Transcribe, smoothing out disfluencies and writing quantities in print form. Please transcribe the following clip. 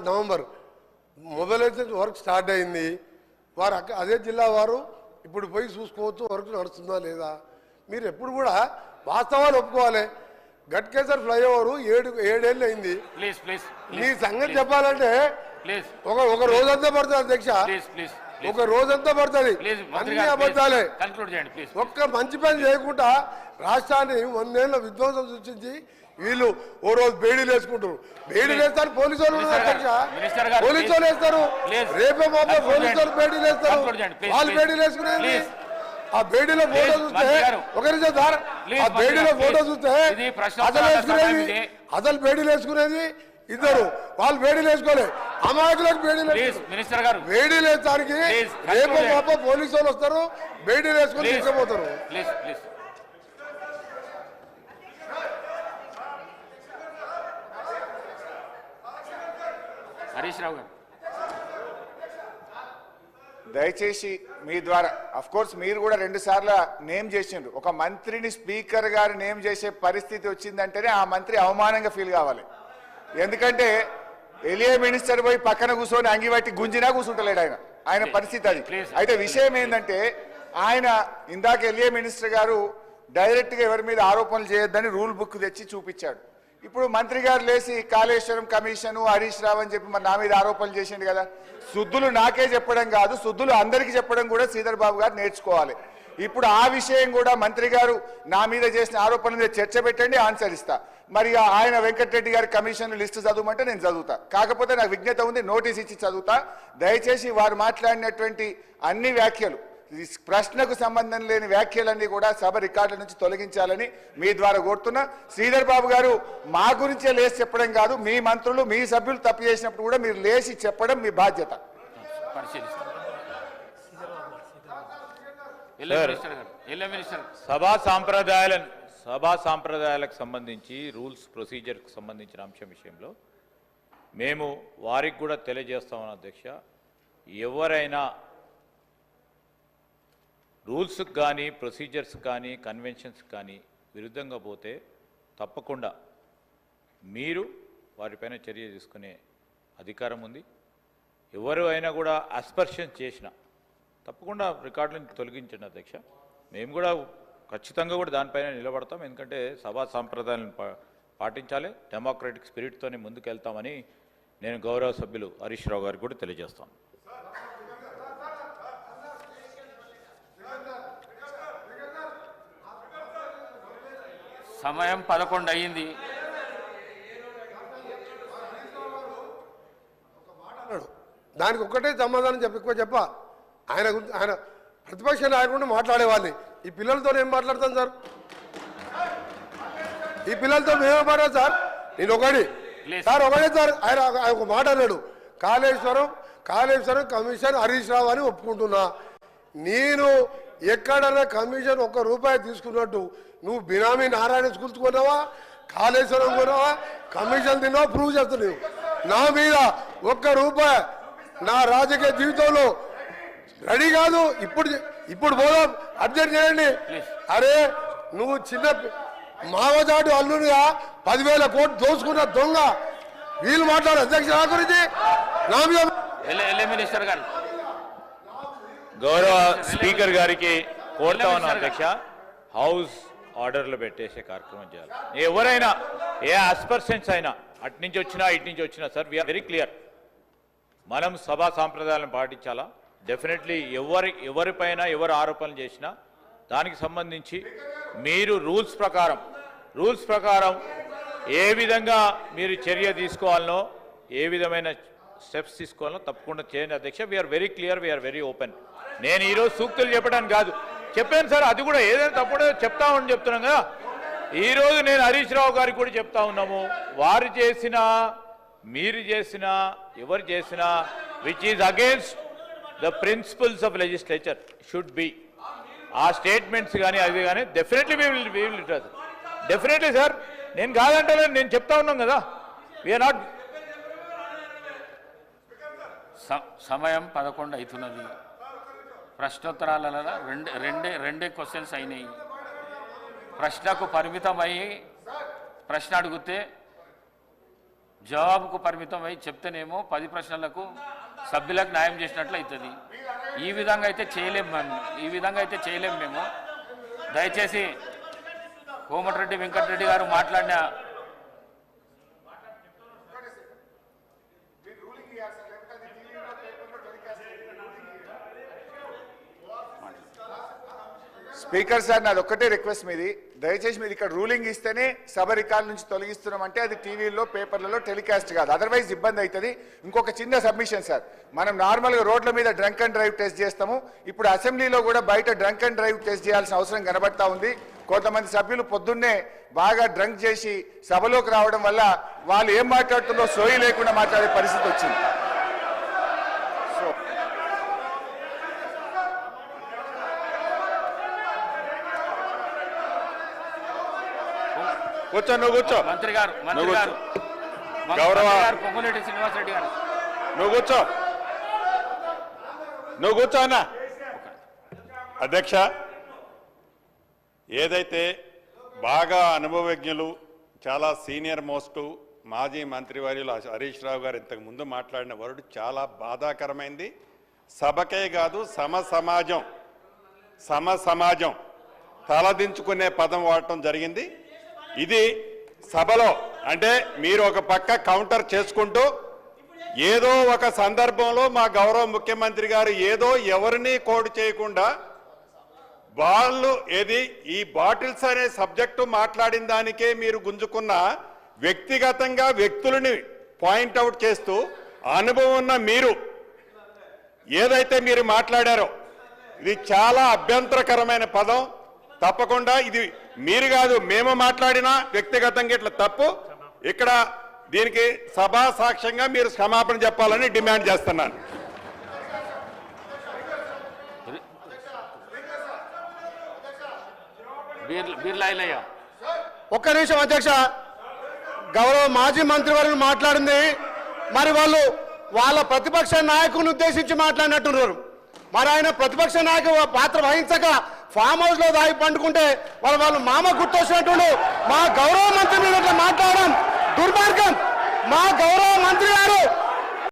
November mobilisation work start అయింది. వారు అదే జిల్లా వారు ఇప్పుడు పోయి చూసుకోవచ్చు వర్క్ నడుస్తుందా లేదా. మీరు ఎప్పుడు కూడా వాస్తవాలు ఒప్పుకోవాలి. గట్కేసర్ ఫ్లైఓవర్ 7 ఏళ్ళు అయింది. మీ సంగతి చెప్పాలంటే ఒక రోజంతా పడుతుంది అధ్యక్ష, ఒక రోజంతా పడుతుంది. అన్ని అబద్ధాలే. ఒక్క మంచి పని చేయకుండా రాష్ట్రాన్ని 100 ఏళ్ళ విధ్వంసం సృష్టించి వీళ్ళు ఓ రోజు బేడీలు వేసుకుంటారు. బేడీలు వేస్తారు పోలీసు వాళ్ళు అధ్యక్ష, పోలీసు వాళ్ళు వేస్తారు. రేపే మాపే పోలీసు వాళ్ళు బేడీలు వేస్తారు. వాళ్ళు బేడీలు వేసుకునేది ఆ బేడీలో ఫోటో చూస్తే ఒకరి ఆ బేడీలో ఫోటో చూస్తే అసలు బేడీలు వేసుకునేది ఇద్దరు, వాళ్ళు బేడీలు వేసుకోలేదు. అమాయకులకు బేడీలు బేడీలు వేయడానికి రేపు మాప పోలీసు వాళ్ళు వస్తారు, బేడీలు వేసుకొని తీసుకుపోతారు. హరీష్ రావు గారు దయచేసి మీ ద్వారా కోర్స్ మీరు కూడా 2 సార్లు నేమ్ చేసిండ్రు. ఒక మంత్రిని స్పీకర్ గారు నేమ్ చేసే పరిస్థితి వచ్చిందంటేనే ఆ మంత్రి అవమానంగా ఫీల్ కావాలి. ఎందుకంటే ఎలియా మినిస్టర్ పోయి పక్కన కూర్చొని అంగిబట్టి గుంజినా కూర్చుంటలేడు ఆయన పరిస్థితి అది. అయితే విషయం ఏంటంటే ఆయన ఇందాక ఎలియా మినిస్టర్ గారు డైరెక్ట్గా ఎవరి మీద ఆరోపణలు చేయొద్దని రూల్ బుక్ తెచ్చి చూపించాడు. ఇప్పుడు మంత్రి గారు లేచి కాళేశ్వరం కమిషను హరీష్ రావు అని చెప్పి మరి నా మీద ఆరోపణలు చేసిండు కదా. శుద్ధులు నాకే చెప్పడం కాదు, శుద్ధులు అందరికీ చెప్పడం కూడా శ్రీధర్ బాబు గారు నేర్చుకోవాలి. ఇప్పుడు ఆ విషయం కూడా మంత్రి గారు నా మీద చేసిన ఆరోపణల మీద చర్చ పెట్టండి, ఆన్సర్ ఇస్తా. మరి ఆయన వెంకటరెడ్డి గారి కమిషన్ లిస్టు చదవమంటే నేను చదువుతా. కాకపోతే నాకు విజ్ఞత ఉంది, నోటీస్ ఇచ్చి చదువుతా. దయచేసి వారు మాట్లాడినటువంటి అన్ని వ్యాఖ్యలు, ప్రశ్నకు సంబంధం లేని వ్యాఖ్యలన్నీ కూడా సభ రికార్డుల నుంచి తొలగించాలని మీ ద్వారా కోరుతున్నా. శ్రీధర్ బాబు గారు మా గురించే లేచి చెప్పడం కాదు, మీ మంత్రులు మీ సభ్యులు తప్పు చేసినప్పుడు కూడా మీరు లేచి చెప్పడం మీ బాధ్యత. సభా సాంప్రదాయాలకు సంబంధించి రూల్స్ ప్రొసీజర్కి సంబంధించిన అంశం విషయంలో మేము వారికి కూడా తెలియజేస్తామని అధ్యక్ష, ఎవరైనా రూల్స్కి కానీ ప్రొసీజర్స్ కానీ కన్వెన్షన్స్ కానీ విరుద్ధంగా పోతే తప్పకుండా మీరు వారిపైన చర్య తీసుకునే అధికారం ఉంది. ఎవరు అయినా కూడా అస్పర్షన్ చేసినా తప్పకుండా రికార్డులను తొలగించండి అధ్యక్ష. మేము కూడా ఖచ్చితంగా కూడా దానిపైన నిలబడతాం. ఎందుకంటే సభా సాంప్రదాయాలను పాటించాలి, డెమోక్రటిక్ స్పిరిట్తోనే ముందుకెళ్తామని నేను గౌరవ సభ్యులు హరీష్ రావు గారికి కూడా తెలియజేస్తాను. సమయం 11 అయ్యింది. దానికి ఒక్కటే సమాధానం చెప్ప ఆయన ప్రతిపక్ష నాయకుడు మాట్లాడేవాళ్ళని ఈ పిల్లలతో ఏం మాట్లాడతాను సార్? ఈ పిల్లలతో మేమే మాట్లాడు సార్. నేను ఒకటే సార్ ఆయన ఒక మాట అన్నాడు, కాళేశ్వరం కమిషన్ హరీష్ రావు అని ఒప్పుకుంటున్నా. నేను ఎక్కడన్నా కమిషన్ ₹1 తీసుకున్నట్టు నువ్వు బినామీ నారాయణ స్కూల్స్ కొన్నావా, కాళేశ్వరం కొన్నావా, కమిషన్ తిన్నావా ప్రూవ్ చేస్తున్నావు. నా మీద ₹1 నా రాజకీయ జీవితంలో రెడీ కాదు. ఇప్పుడు పోదాం, అర్జెంట్ చేయండి. అరే నువ్వు చిన్న మావజాటు అల్లునిగా 10,000 కోట్లు దోచుకున్న దొంగ వీళ్ళు మాట్లాడు అధ్యక్ష నా గురించి నా మీద. గౌరవ స్పీకర్ గారికి కోరుతా ఉన్నా అధ్యక్ష, హౌస్ ఆర్డర్లు పెట్టేసే కార్యక్రమం చేయాలి. ఎవరైనా ఏ అస్పర్షన్స్ అయినా అటు నుంచి వచ్చినా ఇటు నుంచి వచ్చినా సార్ వీఆర్ వెరీ క్లియర్, మనం సభా సాంప్రదాయాలను పాటించాలా. డెఫినెట్లీ ఎవరిపైన ఎవరు ఆరోపణలు చేసినా దానికి సంబంధించి మీరు రూల్స్ ప్రకారం ఏ విధంగా మీరు చర్య తీసుకోవాలనో ఏ విధమైన స్టెప్స్ తీసుకోవాలనో తప్పకుండా చేయండి అధ్యక్ష. We are very clear, we are very open. నేను ఈరోజు సూక్తులు చెప్పడానికి కాదు, చెప్పాను సార్, అది కూడా ఏదైనా తప్పుడో చెప్తామని చెప్తున్నాం కదా. ఈరోజు నేను హరీష్ రావు గారికి కూడా చెప్తా ఉన్నాము, వారు చేసినా మీరు చేసినా ఎవరు చేసినా which is against the principles of legislature should be, ఆ స్టేట్మెంట్స్ కానీ అది కానీ definitely we will definitely sir. నేను కాదంటే నేను చెప్తా ఉన్నాం కదా, వీఆర్ నాట్. సమయం 11 అవుతున్నది. ప్రశ్నోత్తరాలలో రెండే క్వశ్చన్స్ అయినాయి. ప్రశ్నకు పరిమితమై ప్రశ్న అడిగితే జవాబుకు పరిమితం అయి చెప్తేనేమో 10 ప్రశ్నలకు సభ్యులకు న్యాయం చేసినట్లు అవుతుంది. ఈ విధంగా అయితే చేయలేము మేము. దయచేసి కోమటిరెడ్డి వెంకటరెడ్డి గారు మాట్లాడిన స్పీకర్ సార్, నాది ఒక్కటే రిక్వెస్ట్ మీది, దయచేసి మీరు ఇక్కడ రూలింగ్ ఇస్తేనే సభ రికార్డు నుంచి తొలగిస్తున్నామంటే అది టీవీలో పేపర్లలో టెలికాస్ట్ కాదు, అదర్వైజ్ ఇబ్బంది అవుతుంది. ఇంకొక చిన్న సబ్మిషన్ సార్, మనం నార్మల్గా రోడ్ల మీద డ్రంక్ అండ్ డ్రైవ్ టెస్ట్ చేస్తాము, ఇప్పుడు అసెంబ్లీలో కూడా బయట డ్రంక్ అండ్ డ్రైవ్ టెస్ట్ చేయాల్సిన అవసరం కనబడతా ఉంది. కొంతమంది సభ్యులు పొద్దున్నే బాగా డ్రంక్ చేసి సభలోకి రావడం వల్ల వాళ్ళు ఏం మాట్లాడుతుందో సోయి లేకుండా మాట్లాడే పరిస్థితి వచ్చింది. కూర్చో, నువ్వు కూర్చో. మంత్రి గారు పొంగులేటి శ్రీనివాసరెడ్డి గారు నువ్వు కూర్చో అన్న. అధ్యక్ష, ఏదైతే బాగా అనుభవజ్ఞులు, చాలా సీనియర్ మోస్ట్ మాజీ మంత్రివర్యులు హరీష్ రావు గారు ఇంతకు ముందు మాట్లాడిన వర్డ్ చాలా బాధాకరమైంది. సభకే కాదు సమాజం తలదించుకునే పదం వాడటం జరిగింది. ఇది సభలో అంటే మీరు ఒక పక్క కౌంటర్ చేసుకుంటూ ఏదో ఒక సందర్భంలో మా గౌరవ ముఖ్యమంత్రి గారు ఏదో ఎవరిని కోడ్ చేయకుండా వాళ్ళు ఈ బాటిల్స్ అనే సబ్జెక్టు మాట్లాడిన దానికే మీరు గుంజుకున్న వ్యక్తిగతంగా వ్యక్తులని పాయింట్అవుట్ చేస్తూ అనుభవం ఉన్న మీరు ఏదైతే మీరు మాట్లాడారో ఇది చాలా అభ్యంతరకరమైన పదం. తప్పకుండా ఇది మీరు కాదు, మేము మాట్లాడినా వ్యక్తిగతంగా ఇట్లా తప్పు. ఇక్కడ దీనికి సభా సాక్ష్యంగా మీరు క్షమాపణ చెప్పాలని డిమాండ్ చేస్తున్నాను. ఒక్క నిమిషం అధ్యక్ష, గౌరవ మాజీ మంత్రివర్యులు మాట్లాడింది మరి వాళ్ళు వాళ్ళ ప్రతిపక్ష నాయకుని ఉద్దేశించి మాట్లాడినట్టున్నారు. మరి ఆయన ప్రతిపక్ష నాయకు పాత్ర వహించక ఫామ్ హౌస్ లో దాగి పండుకుంటే వాళ్ళు మామ గుర్తొచ్చినట్టు మా గౌరవ మంత్రి మీద మాట్లాడడం దుర్మార్గం. మా గౌరవ మంత్రి గారు